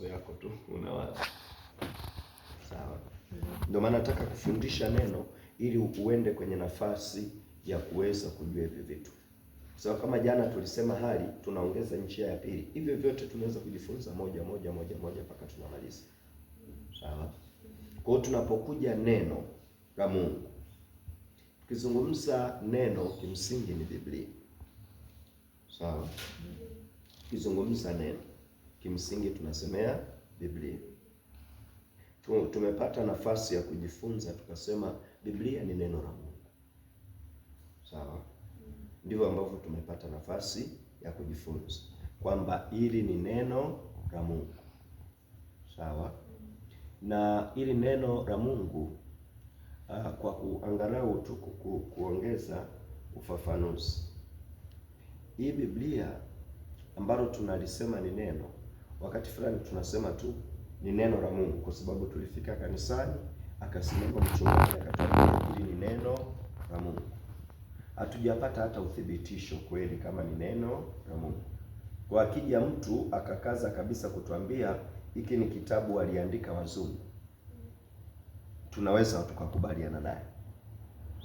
yako tu unawaza. Sawa. Ndio maana nataka kufundisha neno ili uende kwenye nafasi ya kuweza kujua hivi vitu. Sawa, kama jana tulisema hali, tunaongeza njia ya pili. Hivyo vyote tunaweza kujifunza moja mpaka tunamaliza. Sawa. Kwa hiyo tunapokuja neno la Mungu, tukizungumza neno kimsingi ni Biblia. Sawa. Tukizungumza neno kimsingi tunasemea Biblia. Tumepata nafasi ya kujifunza tukasema Biblia ni neno la Mungu. Sawa? Ndivyo ambavyo tumepata nafasi ya kujifunza kwamba hili ni neno la Mungu. Sawa? Na hili neno la Mungu kwa kuangalau tu kuongeza ufafanuzi. Hii Biblia ambalo tunalisema ni neno, wakati fulani tunasema tu ni neno la Mungu kwa sababu tulifika kanisani akasimama mchungaji akatuambia hili ni neno la Mungu. Hatujapata hata uthibitisho kweli kama ni neno la Mungu. Kwa akija mtu akakaza kabisa kutuambia hiki ni kitabu aliandika wazungu, tunaweza tukakubaliana naye.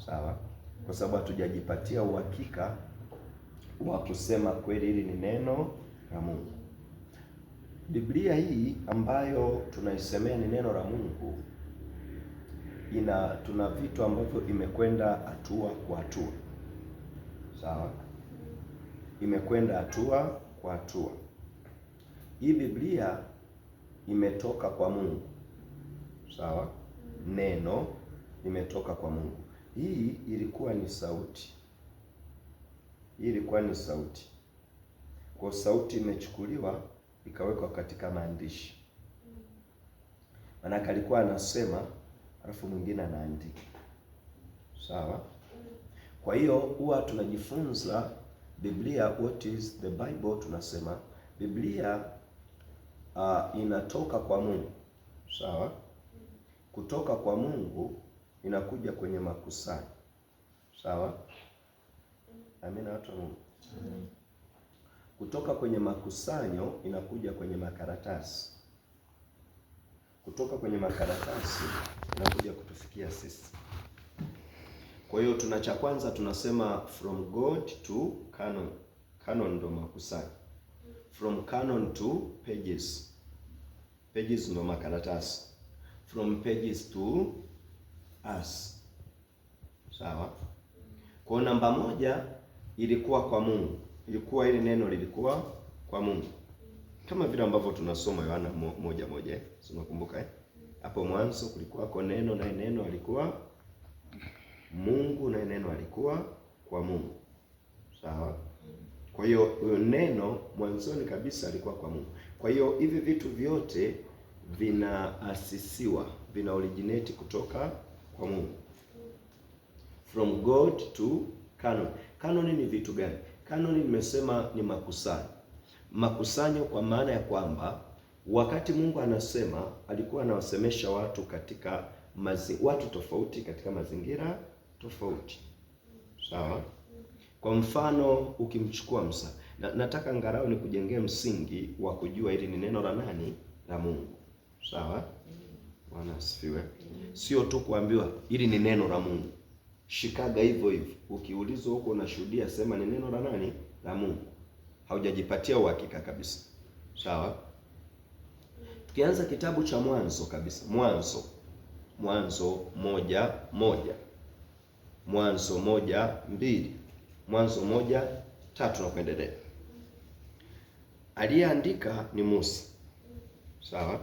Sawa? Kwa sababu hatujajipatia uhakika wa kusema kweli hili ni neno la Mungu. Biblia hii ambayo tunaisemea ni neno la Mungu tuna vitu ambavyo imekwenda hatua kwa hatua. Sawa? Imekwenda hatua kwa hatua. Hii Biblia imetoka kwa Mungu. Sawa? Neno imetoka kwa Mungu. Hii ilikuwa ni sauti. Hii ilikuwa ni sauti. Kwa sauti imechukuliwa ikawekwa katika maandishi. Maana alikuwa anasema alafu mwingine anaandika. Sawa? Kwa hiyo huwa tunajifunza Biblia, what is the Bible, tunasema Biblia inatoka kwa Mungu. Sawa? Kutoka kwa Mungu inakuja kwenye makusanyo. Sawa? Amina watu wa Mungu. Kutoka kwenye makusanyo inakuja kwenye makaratasi. Kutoka kwenye makaratasi inakuja kutufikia sisi. Kwa hiyo cha kwanza tunasema from God to canon. Canon ndo makusanyo. From canon to pages. Pages ndo makaratasi. From pages to us. Sawa? Kwa namba moja ilikuwa kwa Mungu. Ilikuwa ile neno lilikuwa kwa Mungu. Kama vile ambavyo tunasoma Yohana 1:1. Unakumbuka hapo mwanzo kulikuwa kwa neno na neno alikuwa Mungu na neno alikuwa kwa Mungu. Sawa? Kwa hiyo neno mwanzoni kabisa alikuwa kwa Mungu. Kwa hiyo hivi vitu vyote vinaasisiwa, vina originate kutoka kwa Mungu. From God to canon. Canon ni vitu gani? Canon nimesema ni makusanyo. Makusanyo kwa maana ya kwamba wakati Mungu anasema alikuwa anawasemesha watu katika watu tofauti katika mazingira tofauti. Sawa? Kwa mfano ukimchukua Musa, nataka ngarau ni kujengea msingi wa kujua hili ni neno la nani? La Mungu. Sawa? Bwana asifiwe. Sio tu kuambiwa hili ni neno la Mungu. Shikaga hivyo hivyo. Ukiulizwa huko unashuhudia sema ni neno la nani? La Mungu. Haujajipatia uhakika kabisa. Sawa? Tukianza kitabu cha Mwanzo kabisa. Mwanzo 1:1. Mwanzo 1:2. Mwanzo 1:3 na kuendelea. Aliyeandika ni Musa. Sawa?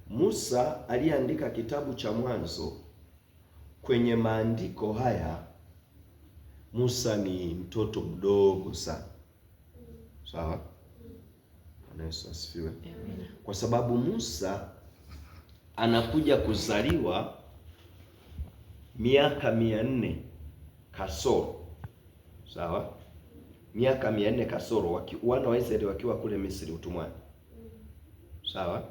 Musa aliyeandika kitabu cha Mwanzo. Kwenye maandiko haya Musa ni mtoto mdogo sana. Sawa? Bwana Yesu asifiwe. Kwa sababu Musa anakuja kuzaliwa miaka 400 kasoro. Sawa? Miaka 400 kasoro wana wa Israeli wakiwa kule Misri utumwani. Sawa?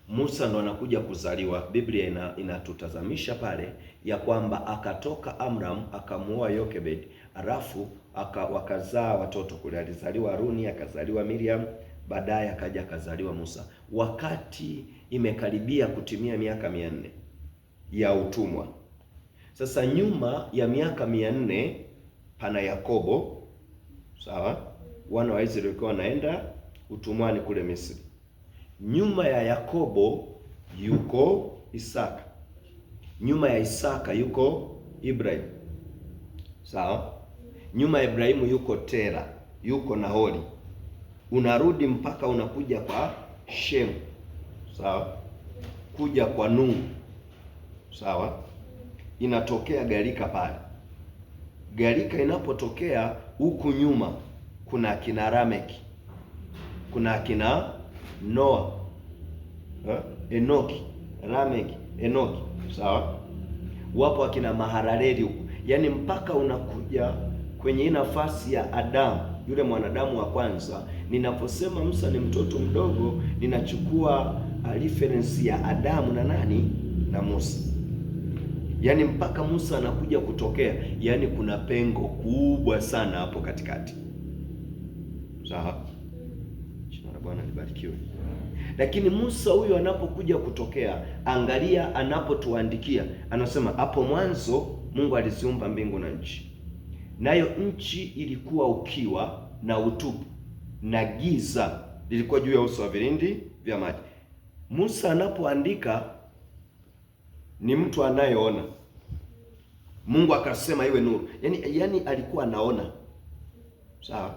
Musa ndo anakuja kuzaliwa. Biblia inatutazamisha pale ya kwamba akatoka Amram akamuoa Yokebed, alafu wakazaa watoto kule. Alizaliwa Haruni, akazaliwa Miriam baadaye akaja akazaliwa Musa, wakati imekaribia kutimia miaka 400 ya utumwa. Sasa nyuma ya miaka 400 pana Yakobo, sawa? Wana wa Israeli walikuwa wanaenda utumwani kule Misri. Nyuma ya Yakobo yuko Isaka, nyuma ya Isaka yuko Ibrahim, sawa? Nyuma ya Ibrahimu yuko Tera, yuko Nahori. Unarudi mpaka unakuja kwa Shemu, sawa? Kuja kwa Nuhu, sawa? Inatokea gharika pale. Gharika inapotokea huku nyuma kuna akina Lameki, kuna akina Noa, Enoki, Lameki, Enoki, sawa? Wapo akina Mahalaleli huku. Yaani mpaka unakuja kwenye hii nafasi ya Adamu, yule mwanadamu wa kwanza. Ninaposema Musa ni mtoto mdogo, ninachukua reference ya Adamu na nani? Na Musa. Yaani mpaka Musa anakuja kutokea, yaani kuna pengo kubwa sana hapo katikati. Sawa? Jina la Bwana libarikiwe. Lakini Musa huyo anapokuja kutokea, angalia anapotuandikia, anasema hapo mwanzo Mungu aliziumba mbingu na nchi. Nayo nchi ilikuwa ukiwa na utupu, na giza lilikuwa juu ya uso wa vilindi vya maji. Musa anapoandika ni mtu anayeona. Mungu akasema iwe nuru. Yaani alikuwa anaona. Sawa?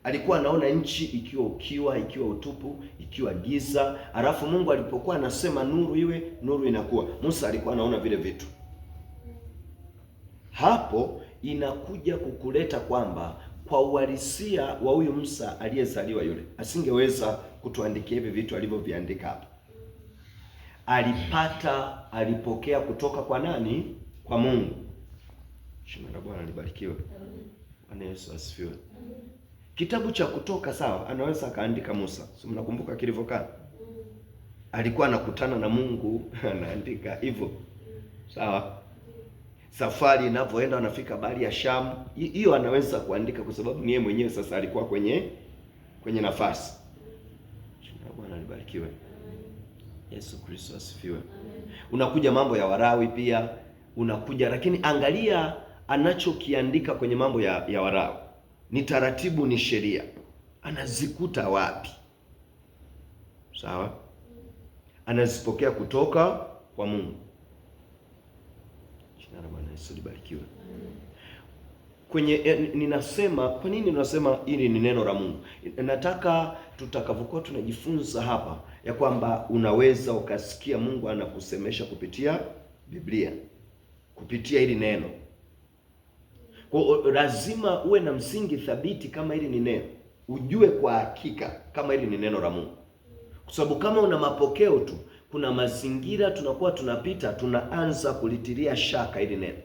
Alikuwa anaona nchi ikiwa ukiwa, ikiwa utupu, ikiwa giza. Alafu Mungu alipokuwa anasema nuru iwe, nuru inakuwa. Musa alikuwa anaona vile vitu. Hapo inakuja kukuleta kwamba kwa uhalisia wa huyu Musa aliyezaliwa yule, asingeweza kutuandikia hivi vitu alivyoviandika hapa. Alipokea kutoka kwa nani? Kwa Mungu. Jina la Bwana libarikiwe. Bwana Yesu asifiwe. Kitabu cha Kutoka, sawa, anaweza akaandika Musa. Si mnakumbuka kilivyokaa? Alikuwa anakutana na Mungu, anaandika hivyo. Sawa? Safari inavyoenda wanafika bahari ya Shamu, hiyo anaweza kuandika kwa sababu ni yeye mwenyewe sasa alikuwa kwenye nafasi. Jina la Bwana libarikiwe. Yesu Kristo asifiwe. Unakuja mambo ya Walawi pia unakuja, lakini angalia anachokiandika kwenye mambo ya Walawi. Ni taratibu, ni sheria. Anazikuta wapi? Sawa? Anazipokea kutoka kwa Mungu. Jina la Bwana Yesu libarikiwe. Ninasema, kwa nini ninasema hili ni neno la Mungu? Nataka tutakavyokuwa tunajifunza hapa ya kwamba unaweza ukasikia Mungu anakusemesha kupitia Biblia, kupitia hili neno. Kwa lazima uwe na msingi thabiti kama hili ni neno. Ujue kwa hakika kama hili ni neno la Mungu. Kwa sababu kama una mapokeo tu, kuna mazingira tunakuwa tunapita, tunaanza kulitilia shaka hili neno.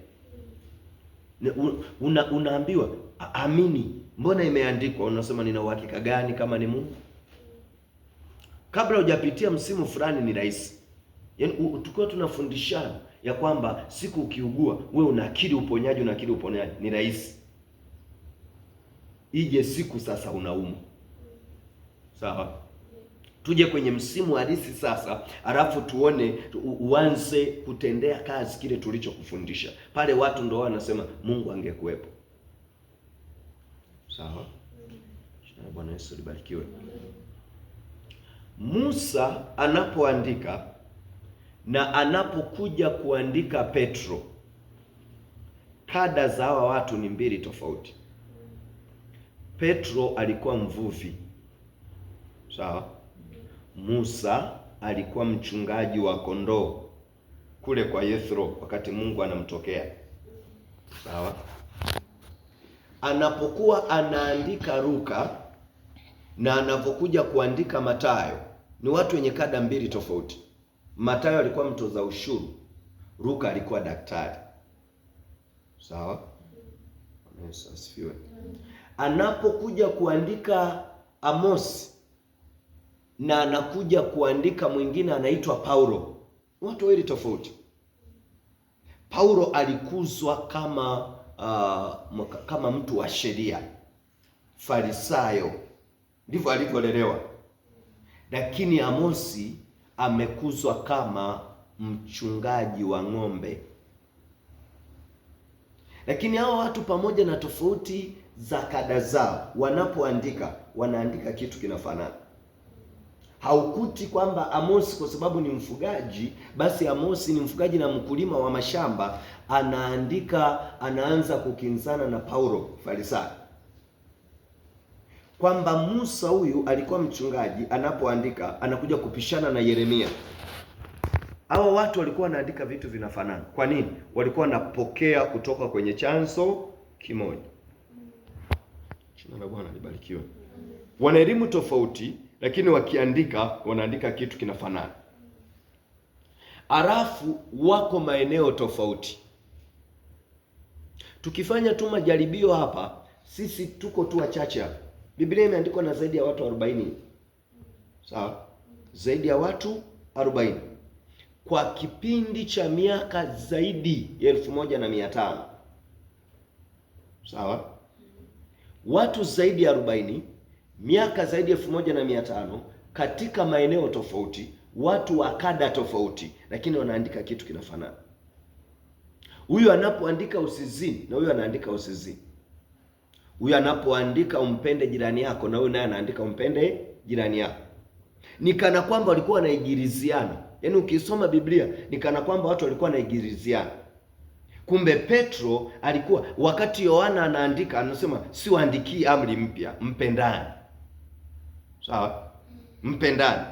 Unaambiwa amini, mbona imeandikwa? Unasema nina uhakika gani kama ni Mungu? Kabla hujapitia msimu fulani ni rahisi. Yaani tukiwa tunafundishana ya kwamba siku ukiugua wewe unakiri uponyaji, ni rahisi. Ije siku sasa unaumwa. Sawa? Tuje kwenye msimu halisi sasa, alafu tuone uanze kutendea kazi kile tulichokufundisha. Pale watu ndio wanasema Mungu angekuwepo. Sawa? Jina la Bwana Yesu libarikiwe. Musa anapoandika na anapokuja kuandika Petro, kada za hawa watu ni mbili tofauti. Petro alikuwa mvuvi. Sawa? Musa alikuwa mchungaji wa kondoo kule kwa Yethro wakati Mungu anamtokea. Sawa? Anapokuwa anaandika Luka na anapokuja kuandika Mathayo ni watu wenye kada mbili tofauti. Mathayo alikuwa mtoza ushuru, Luka alikuwa daktari. Sawa? Yesu asifiwe. Anapokuja kuandika Amosi na anakuja kuandika mwingine anaitwa Paulo, watu wawili tofauti. Paulo alikuzwa kama mtu wa sheria, Farisayo, ndivyo alivyolelewa. lakini Amosi amekuzwa kama mchungaji wa ng'ombe. Lakini hao watu pamoja na tofauti za kada zao, wanapoandika wanaandika kitu kinafanana. Haukuti kwamba Amosi kwa sababu ni mfugaji, basi Amosi ni mfugaji na mkulima wa mashamba, anaanza kukinzana na Paulo Farisayo. Kwamba Musa huyu alikuwa mchungaji, anapoandika anakuja kupishana na Yeremia. Hawa watu walikuwa wanaandika vitu vinafanana. Kwa nini? Walikuwa wanapokea kutoka kwenye chanzo kimoja. Jina la Bwana libarikiwe. Wana elimu tofauti, lakini wakiandika wanaandika kitu kinafanana. Alafu wako maeneo tofauti. Tukifanya tu majaribio hapa, sisi tuko tu wachache hapa. Biblia imeandikwa na zaidi ya watu 40. Sawa? Zaidi ya watu 40. Kwa kipindi cha miaka zaidi ya 1500. Sawa? Watu zaidi ya 40, miaka zaidi ya 1500 katika maeneo tofauti, watu wa kada tofauti, lakini wanaandika kitu kinafanana. Huyu anapoandika usizini na huyu anaandika usizini. Huyu anapoandika umpende jirani yako na huyu naye anaandika umpende jirani yako. Ni kana kwamba walikuwa wanaigiriziana. Yaani ukisoma Biblia ni kana kwamba watu walikuwa wanaigiriziana. Kumbe Petro alikuwa, wakati Yohana anaandika anasema siwaandikii amri mpya, mpendane. Sawa? Mpendane.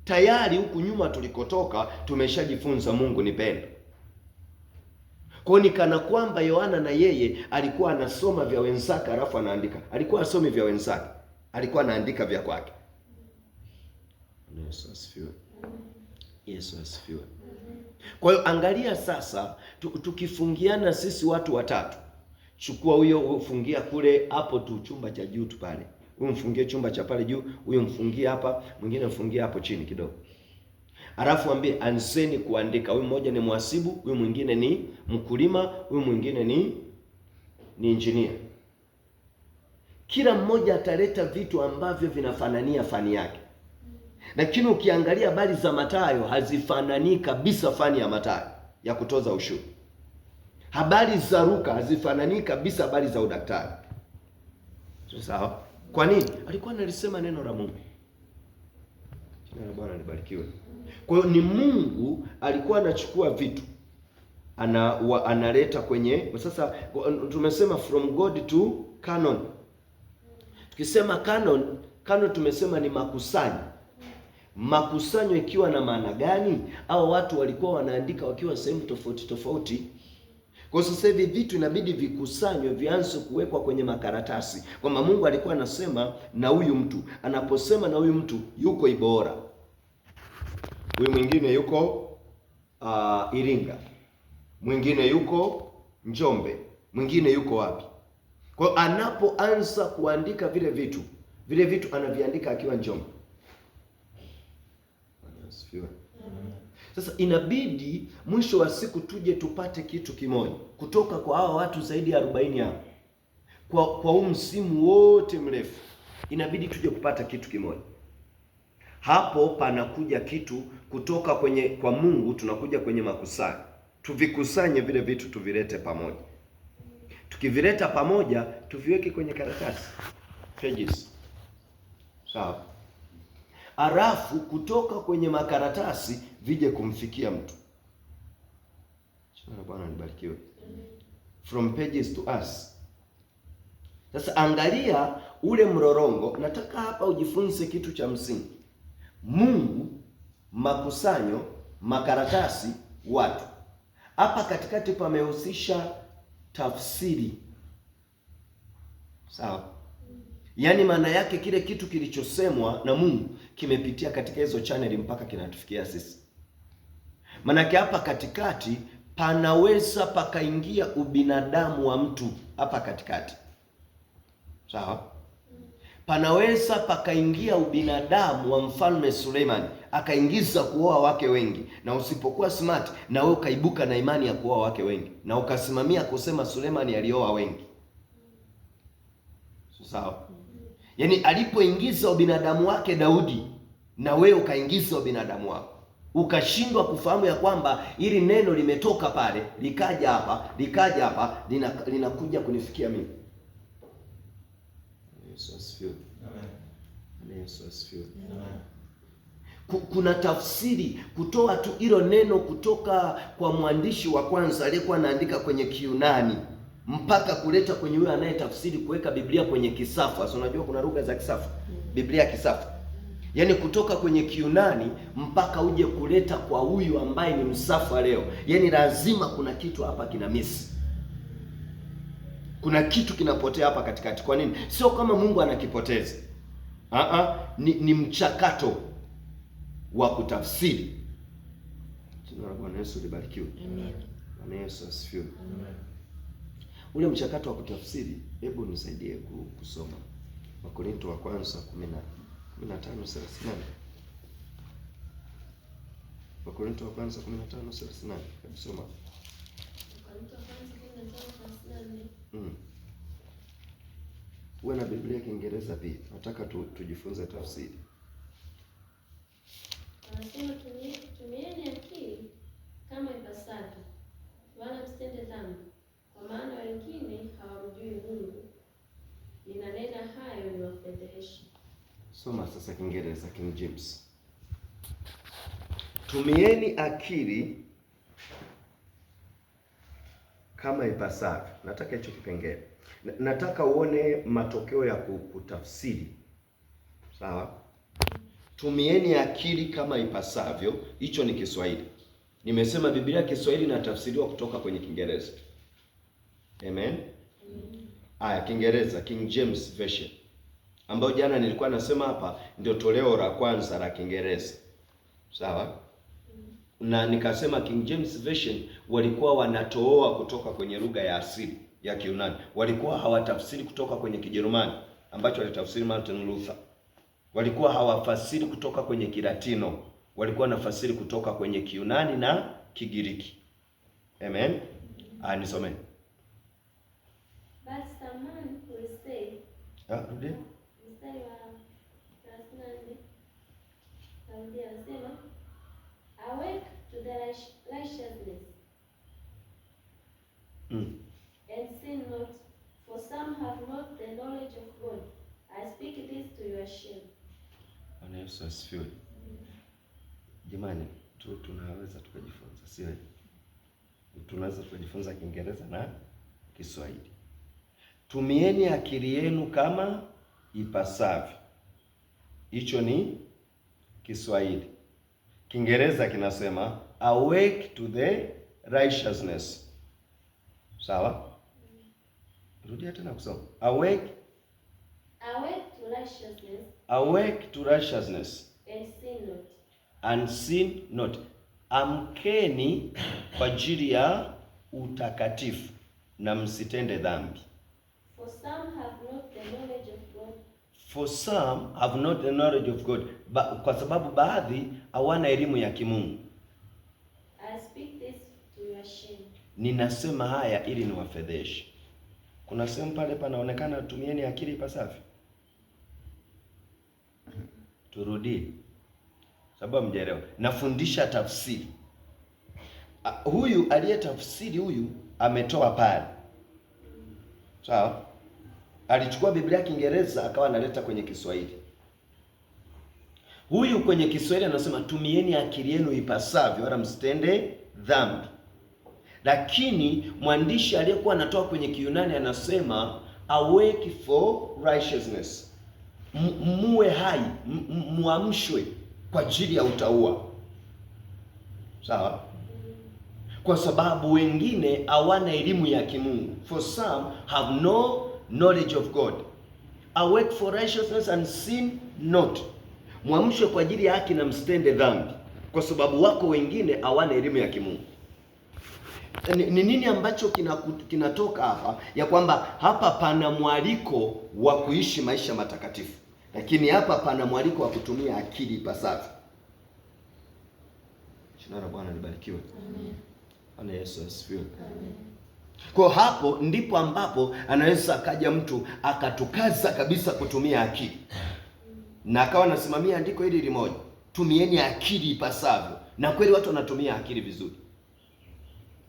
Tayari huku nyuma tulikotoka tumeshajifunza Mungu ni pendo. Kwa ni kana kwamba Yohana na yeye alikuwa anasoma vya wenzake alafu anaandika. Alikuwa asomi vya wenzake, alikuwa anaandika vya kwake. Yesu asifiwe. Yesu asifiwe. Kwa hiyo angalia sasa, tukifungiana sisi watu watatu. Chukua huyo ufungia kule hapo tu chumba cha juu tu pale. Huyo mfungie chumba cha pale juu, huyo mfungie hapa, mwingine mfungie hapo chini kidogo. Alafu ambie anzeni kuandika. Huyu mmoja ni mhasibu, huyu mwingine ni mkulima, huyu mwingine ni engineer. Kila mmoja ataleta vitu ambavyo vinafanania fani yake. Lakini ukiangalia habari za Mathayo hazifanani kabisa fani ya Mathayo ya kutoza ushuru. Habari za Luka hazifanani kabisa habari za udaktari. Sawa? Kwa nini? Alikuwa analisema neno la Mungu. Jina la Bwana libarikiwe. Kwa hiyo ni Mungu alikuwa anachukua vitu analeta kwenye, sasa tumesema from God to canon. Tukisema canon tumesema ni makusanyo. Makusanyo ikiwa na maana gani? Au watu walikuwa wanaandika wakiwa sehemu tofauti tofauti. Kwa sasa hivi vitu inabidi vikusanywe, vianze kuwekwa kwenye makaratasi. Kwamba Mungu alikuwa anasema na huyu mtu, anaposema na huyu mtu yuko Ibora, huyu mwingine yuko Iringa, mwingine yuko Njombe, mwingine yuko wapi. Kwa hiyo anapoanza kuandika vile vitu anaviandika akiwa Njombe. Sasa inabidi mwisho wa siku tuje tupate kitu kimoja kutoka kwa hawa watu zaidi ya 40 hao. Kwa huu msimu wote mrefu inabidi tuje kupata kitu kimoja. Hapo panakuja kitu kutoka kwa Mungu, tunakuja kwenye makusanyo. Tuvikusanye vile vitu tuvilete pamoja. Tukivileta pamoja tuviweke kwenye karatasi, pages. Sawa? Alafu kutoka kwenye makaratasi vije kumfikia mtu. Bwana nibarikiwe. From pages to us. Sasa angalia ule mrorongo. Nataka hapa ujifunze kitu cha msingi. Mungu, makusanyo, makaratasi, watu. Hapa katikati pamehusisha tafsiri. Sawa? Yaani maana yake kile kitu kilichosemwa na Mungu kimepitia katika hizo channel mpaka kinatufikia sisi. Maana yake hapa katikati panaweza pakaingia ubinadamu wa mtu hapa katikati. Sawa? Panaweza pakaingia ubinadamu wa Mfalme Suleiman, akaingiza kuoa wake wengi, na usipokuwa smart na wewe ukaibuka na imani ya kuoa wake wengi na ukasimamia kusema Suleiman alioa wengi. Sawa? Yaani alipoingiza ubinadamu wake Daudi na wewe ukaingiza binadamu wako, ukashindwa kufahamu ya kwamba ili neno limetoka pale likaja hapa linakuja kunifikia mimi. Yesu asifiwe. Amen. Yesu asifiwe. Amen. Kuna tafsiri kutoa tu hilo neno kutoka kwa mwandishi wa kwanza aliyekuwa anaandika kwenye Kiyunani mpaka kuleta kwenye huyo anayetafsiri, kuweka Biblia kwenye kisafa. So unajua kuna lugha za kisafa, Biblia ya kisafa. Yaani kutoka kwenye Kiyunani mpaka uje kuleta kwa huyu ambaye ni msafa leo. Yaani lazima kuna kitu hapa kina miss. Kuna kitu kinapotea hapa katikati. Kwa nini? Sio kama Mungu anakipoteza. Ni mchakato wa kutafsiri. Jina la Bwana Yesu libarikiwe. Amen. Bwana Yesu asifiwe. Amen. Ule mchakato wa kutafsiri, hebu nisaidie kusoma Wakorintho wa kwanza 15:38. Wakorintho wa kwanza 15:38. Hebu soma. Wakorintho wa kwanza 15:38. Uwe na Biblia ya Kiingereza pia. Nataka tujifunze tafsiri. Anasema tumieni akili kama ipasavyo, wala msitende dhambi, kwa maana wengine hawamjui Mungu. Ninanena hayo niwafedheheshe. Soma sasa Kiingereza, King James. Tumieni akili kama ipasavyo. Nataka hicho kipengele. Nataka uone matokeo ya kutafsiri. Sawa? Tumieni akili kama ipasavyo. Hicho ni Kiswahili. Nimesema Biblia Kiswahili inatafsiriwa kutoka kwenye Kiingereza. Amen. Aya, Kiingereza, King James Version, ambayo jana nilikuwa nasema hapa ndio toleo la kwanza la Kiingereza. Sawa? Na nikasema King James Version walikuwa wanatoa kutoka kwenye lugha ya asili ya Kiyunani. Walikuwa hawatafsiri kutoka kwenye Kijerumani ambacho alitafsiri Martin Luther. Walikuwa hawafasiri kutoka kwenye Kilatino. Walikuwa wanafasiri kutoka kwenye Kiyunani na Kigiriki. Amen. Nisome. But some man will say, Rudi. Mstari wa 34. Rudi anasema, awake to the righteousness. And sin not, for some have not the knowledge of God. I speak this to your shame. Bwana Yesu asifiwe. Jamani, tunaweza tukajifunza, sio? Tunaweza tukajifunza Kiingereza na Kiswahili. Tumieni akili yenu kama ipasavyo. Hicho ni Kiswahili. Kiingereza kinasema awake to the righteousness. Sawa? Rudia tena kusoma. Awake to righteousness. Awake to righteousness. And sin not. And sin not. Amkeni kwa ajili ya utakatifu na msitende dhambi. For some have not the knowledge of God. For some have not the knowledge of God. Kwa sababu baadhi hawana elimu ya kimungu. I speak this to your shame. Ninasema haya ili niwafedheshe. Kuna sehemu pale panaonekana tumieni akili ipasavyo. Turudie. Sababu mjaelewa. Nafundisha tafsiri. Huyu aliyetafsiri huyu ametoa pale. Sawa? Alichukua Biblia ya Kiingereza akawa analeta kwenye Kiswahili. Huyu kwenye Kiswahili anasema tumieni akili yenu ipasavyo wala msitende dhambi. Lakini mwandishi aliyekuwa anatoa kwenye Kiyunani anasema awake for righteousness. Muwe hai, muamshwe kwa ajili ya utauwa. Sawa? Kwa sababu wengine hawana elimu ya kimungu. For some have no knowledge of God. Awake for righteousness and sin not. Muamshwe kwa ajili ya haki na msitende dhambi. Kwa sababu wako wengine hawana elimu ya kimungu. Ni nini ambacho kinatoka hapa? Ya kwamba hapa pana mwaliko wa kuishi maisha matakatifu. Lakini hapa pana mwaliko wa kutumia akili ipasavyo. Jina la Bwana libarikiwe. Amen. Bwana Yesu asifiwe. Amen. Kwa hapo ndipo ambapo anaweza akaja mtu akatukaza kabisa kutumia akili. Na akawa anasimamia andiko hili limoja. tumieni akili ipasavyo. Na kweli watu wanatumia akili vizuri.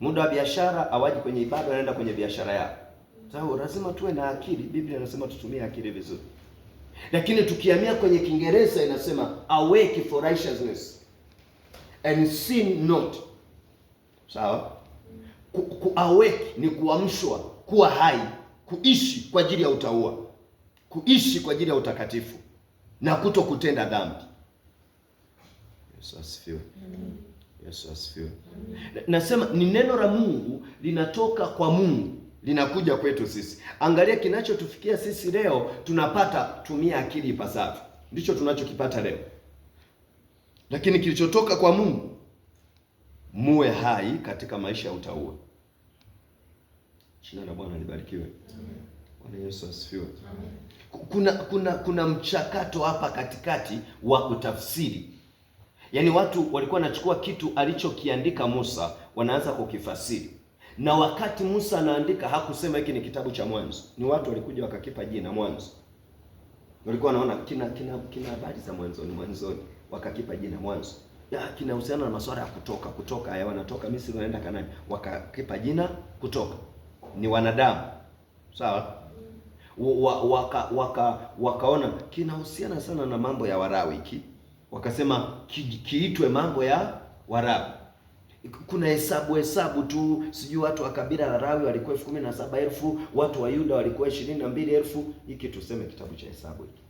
Muda wa biashara, hawaji kwenye ibada, wanaenda kwenye biashara yao. Sasa lazima tuwe na akili. Biblia inasema tutumie akili vizuri. Lakini tukihamia kwenye Kiingereza inasema awake for righteousness and sin not. Sawa? Awake ni kuamshwa, kuwa hai, kuishi kwa ajili ya utauwa, kuishi kwa ajili ya utakatifu na kuto kutenda dhambi. Yesu asifiwe. Yesu asifiwe. Nasema ni neno la Mungu linatoka kwa Mungu, linakuja kwetu sisi. Angalia kinachotufikia sisi leo, tunapata tumia akili ipasavyo. Ndicho tunachokipata leo. Lakini kilichotoka kwa Mungu, muwe hai katika maisha ya utauwa. Jina la Bwana libarikiwe. Bwana Yesu asifiwe. Kuna mchakato hapa katikati wa kutafsiri. Yaani watu walikuwa wanachukua kitu alichokiandika Musa, wanaanza kukifasiri. Na wakati Musa anaandika hakusema hiki ni kitabu cha Mwanzo. Ni watu walikuja wakakipa jina Mwanzo. Walikuwa wanaona kina habari za mwanzoni, wakakipa jina Mwanzo. Kinahusiana na masuala ya kutoka haya, wanatoka Misri wanaenda Kanaani, wakakipa jina Kutoka. Ni wanadamu. Sawa? Wakaona kinahusiana sana na mambo ya Warawi hiki. Wakasema kiitwe mambo ya Warawi. Kuna hesabu tu, sijui watu wa kabila la Lawi walikuwa 17,000, watu wa Yuda walikuwa 22,000. Hiki tuseme kitabu cha hesabu hiki.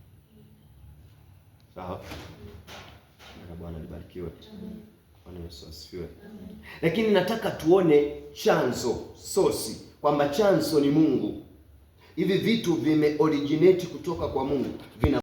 Sawa? Na Bwana libarikiwe. Bwana Yesu asifiwe. Lakini nataka tuone chanzo, source, kwamba chanzo ni Mungu. Hivi vitu vime originate kutoka kwa Mungu.